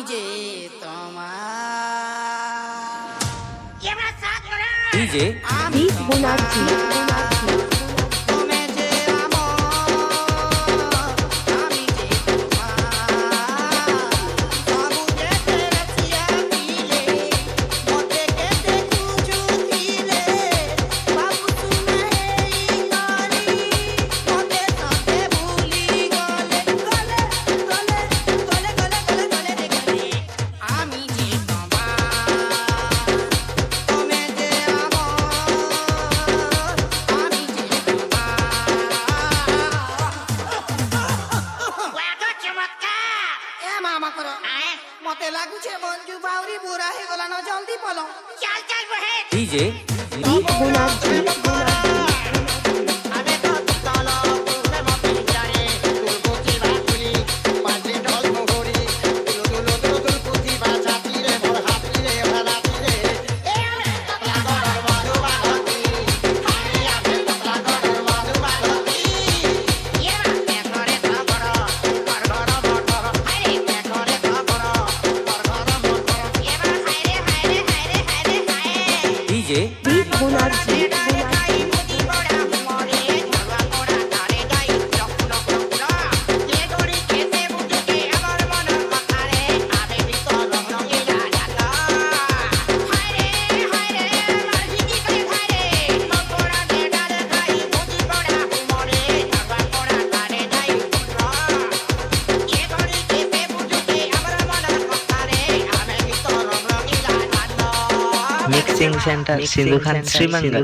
যে তোমার ডিজে আমি বোনার্জি তুমি যে আমার আমি যে তোমার বাবু যেতে রসিয়া দিলে মতে কেতে কুচু দিলে বাবু তুমি এই নারী মতে তাতে ভুলি গলে গলে গলে গলে গলে গলে গলে রে গলে আমি যে তোমার তুমি যে আমার আমি যে ए मामा करो मते लागु छे मंजू बावरी बुरा हे गला न जल्दी पलो चल चल बहे ডিজে বোনার্জি अबे तो तलो तुले मते जाने तुल पुती बाकुली पांडे ढोल मोहरी तुल पुती बाजाती रे मोर हाथी रे भलाती रे ए तपला गडर मादु बागती हाय आबे तपला गडर मादु बागती ये बाते करे तो बड़ कर घर मोटर हाय रे करे तो बड़ कर घर मोटर ये बा हाय रे हाय रे हाय रे हाय रे हाय ডিজে বোনার্জি মিক্সিং সেন্টার সিন্ধু খান শ্রীমঙ্গল